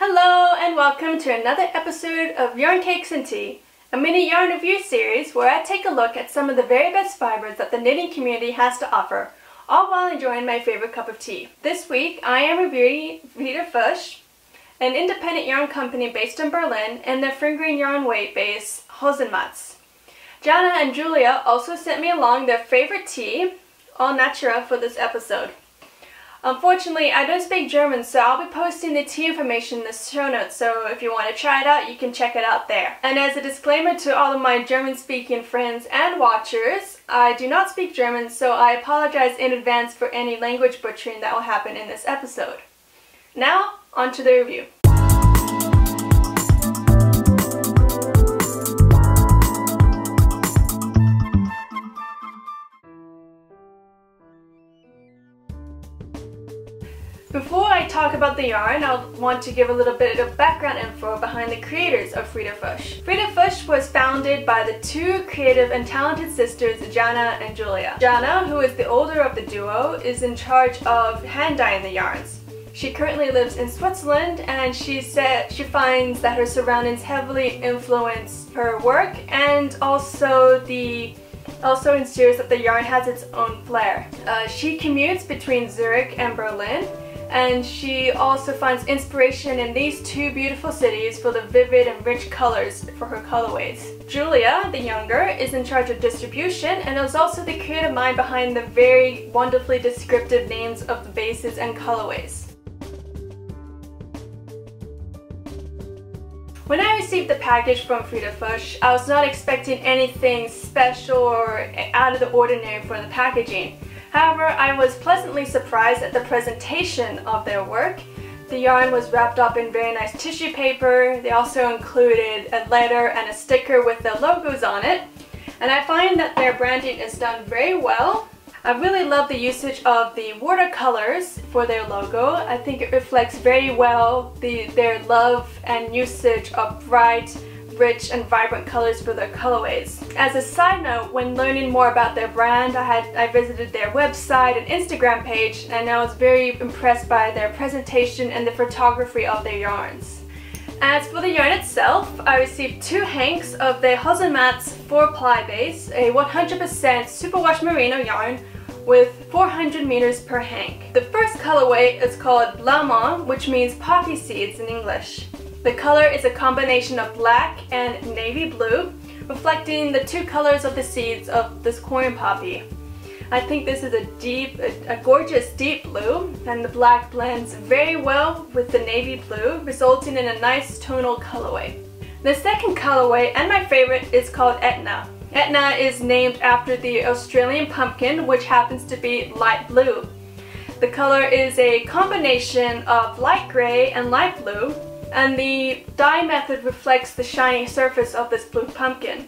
Hello and welcome to another episode of Yarn Cakes and Tea, a mini yarn review series where I take a look at some of the very best fibers that the knitting community has to offer, all while enjoying my favorite cup of tea. This week I am reviewing Frida Fuchs, an independent yarn company based in Berlin, and their fingering yarn weight base, Hosenmatz. Jana and Julia also sent me along their favorite tea, Alnatura, for this episode. Unfortunately, I don't speak German, so I'll be posting the tea information in the show notes, so if you want to try it out, you can check it out there. And as a disclaimer to all of my German-speaking friends and watchers, I do not speak German, so I apologize in advance for any language butchering that will happen in this episode. Now, on to the review. Before I talk about the yarn, I'll want to give a little bit of background info behind the creators of Frida Fuchs. Frida Fuchs was founded by the two creative and talented sisters, Jana and Julia. Jana, who is the older of the duo, is in charge of hand dyeing the yarns. She currently lives in Switzerland, and she said she finds that her surroundings heavily influence her work, and also ensures that the yarn has its own flair. She commutes between Zurich and Berlin, and she also finds inspiration in these two beautiful cities for the vivid and rich colors for her colorways. Julia, the younger, is in charge of distribution and is also the creative mind behind the very wonderfully descriptive names of the bases and colorways. When I received the package from Frida Fuchs, I was not expecting anything special or out of the ordinary for the packaging. However, I was pleasantly surprised at the presentation of their work. The yarn was wrapped up in very nice tissue paper. They also included a letter and a sticker with their logos on it. And I find that their branding is done very well. I really love the usage of the watercolors for their logo. I think it reflects very well their love and usage of bright, rich and vibrant colors for their colorways. As a side note, when learning more about their brand, I visited their website and Instagram page, and I was very impressed by their presentation and the photography of their yarns. As for the yarn itself, I received two hanks of the Hosenmatz 4-ply base, a 100% superwash merino yarn with 400 meters per hank. The first colorway is called Blamant, which means poppy seeds in English. The color is a combination of black and navy blue, reflecting the two colors of the seeds of this corn poppy. I think this is a gorgeous deep blue, and the black blends very well with the navy blue, resulting in a nice tonal colorway. The second colorway, and my favorite, is called Etna. Etna is named after the Australian pumpkin, which happens to be light blue. The color is a combination of light gray and light blue, and the dye method reflects the shiny surface of this blue pumpkin.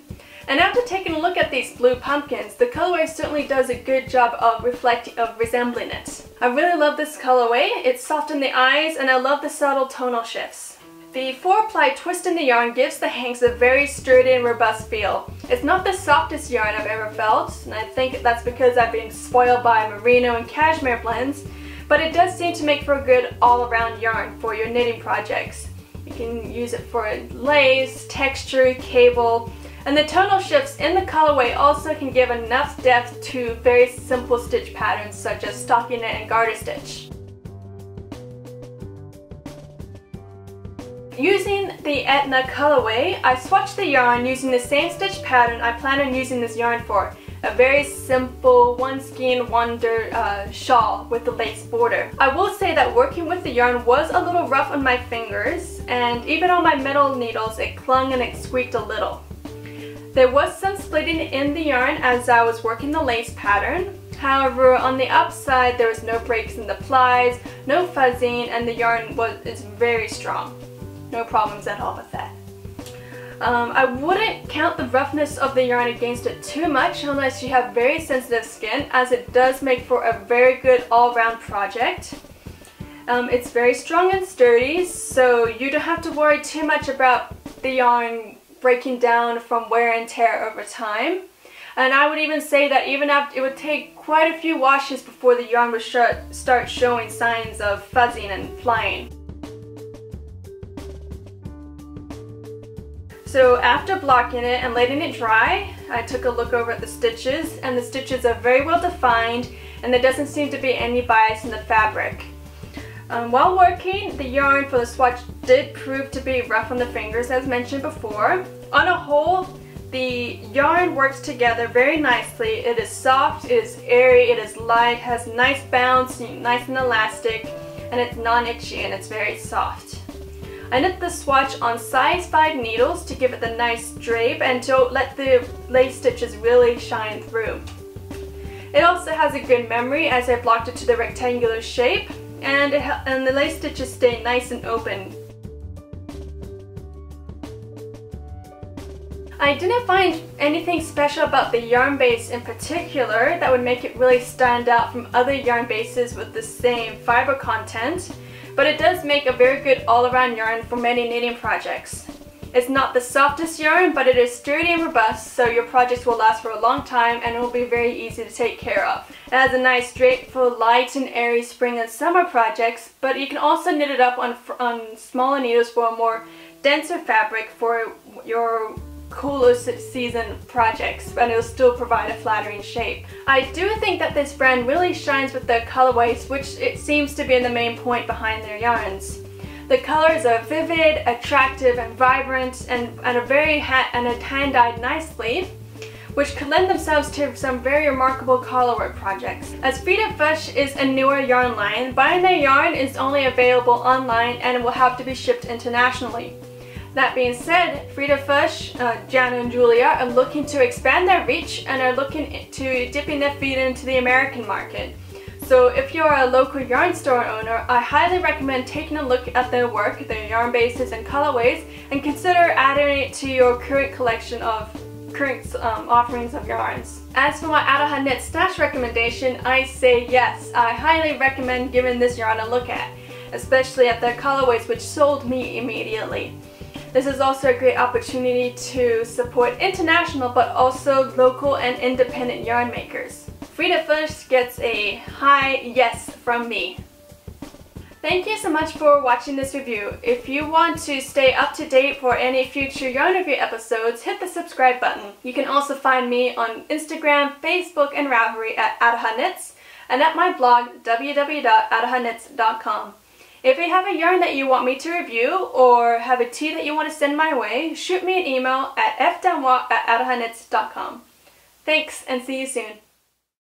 And after taking a look at these blue pumpkins, the colorway certainly does a good job of resembling it. I really love this colorway. It's soft in the eyes, and I love the subtle tonal shifts. The 4-ply twist in the yarn gives the hanks a very sturdy and robust feel. It's not the softest yarn I've ever felt, and I think that's because I've been spoiled by merino and cashmere blends, but it does seem to make for a good all-around yarn for your knitting projects. You can use it for lace, texture, cable, and the tonal shifts in the colorway also can give enough depth to very simple stitch patterns such as stockinette and garter stitch. Using the Etna colorway, I swatched the yarn using the same stitch pattern I plan on using this yarn for. A very simple one skein wonder shawl with a lace border. I will say that working with the yarn was a little rough on my fingers, and even on my metal needles it clung and it squeaked a little. There was some splitting in the yarn as I was working the lace pattern. However, on the upside there was no breaks in the plies, no fuzzing, and the yarn is very strong. No problems at all with that. I wouldn't count the roughness of the yarn against it too much unless you have very sensitive skin, as it does make for a very good all-round project. It's very strong and sturdy, so you don't have to worry too much about the yarn breaking down from wear and tear over time. And I would even say that even after, it would take quite a few washes before the yarn would start showing signs of fuzzing and flying. So after blocking it and letting it dry, I took a look over at the stitches, and the stitches are very well defined and there doesn't seem to be any bias in the fabric. While working, the yarn for the swatch did prove to be rough on the fingers as mentioned before. On a whole, the yarn works together very nicely. It is soft, it is airy, it is light, has nice bounce, nice and elastic, and it's non-itchy and it's very soft. I knit the swatch on size 5 needles to give it the nice drape and to let the lace stitches really shine through. It also has a good memory as I blocked it to the rectangular shape, and the lace stitches stay nice and open. I didn't find anything special about the yarn base in particular that would make it really stand out from other yarn bases with the same fiber content, but it does make a very good all-around yarn for many knitting projects. It's not the softest yarn, but it is sturdy and robust, so your projects will last for a long time and it will be very easy to take care of. It has a nice drape for light and airy spring and summer projects, but you can also knit it up on smaller needles for a more denser fabric for your cooler season projects, and it'll still provide a flattering shape. I do think that this brand really shines with their colorways, which it seems to be the main point behind their yarns. The colors are vivid, attractive, and vibrant, and are hand-dyed nicely, which could lend themselves to some very remarkable colorwork projects. As Frida Fuchs is a newer yarn line, buying their yarn is only available online and will have to be shipped internationally. That being said, Frida Fuchs, Gianna and Julia are looking to expand their reach and are looking to dipping their feet into the American market. So if you're a local yarn store owner, I highly recommend taking a look at their work, their yarn bases and colorways, and consider adding it to your current collection of offerings of yarns. As for my Aloha Knit stash recommendation, I say yes. I highly recommend giving this yarn a look at, especially at their colorways, which sold me immediately. This is also a great opportunity to support international but also local and independent yarn makers. Frida Fuchs gets a high yes from me. Thank you so much for watching this review. If you want to stay up to date for any future yarn review episodes, hit the subscribe button. You can also find me on Instagram, Facebook, and Ravelry at Aloha Knits, and at my blog www.alohanits.com. If you have a yarn that you want me to review or have a tea that you want to send my way, shoot me an email at fdenois@alohanits.com. Thanks, and see you soon.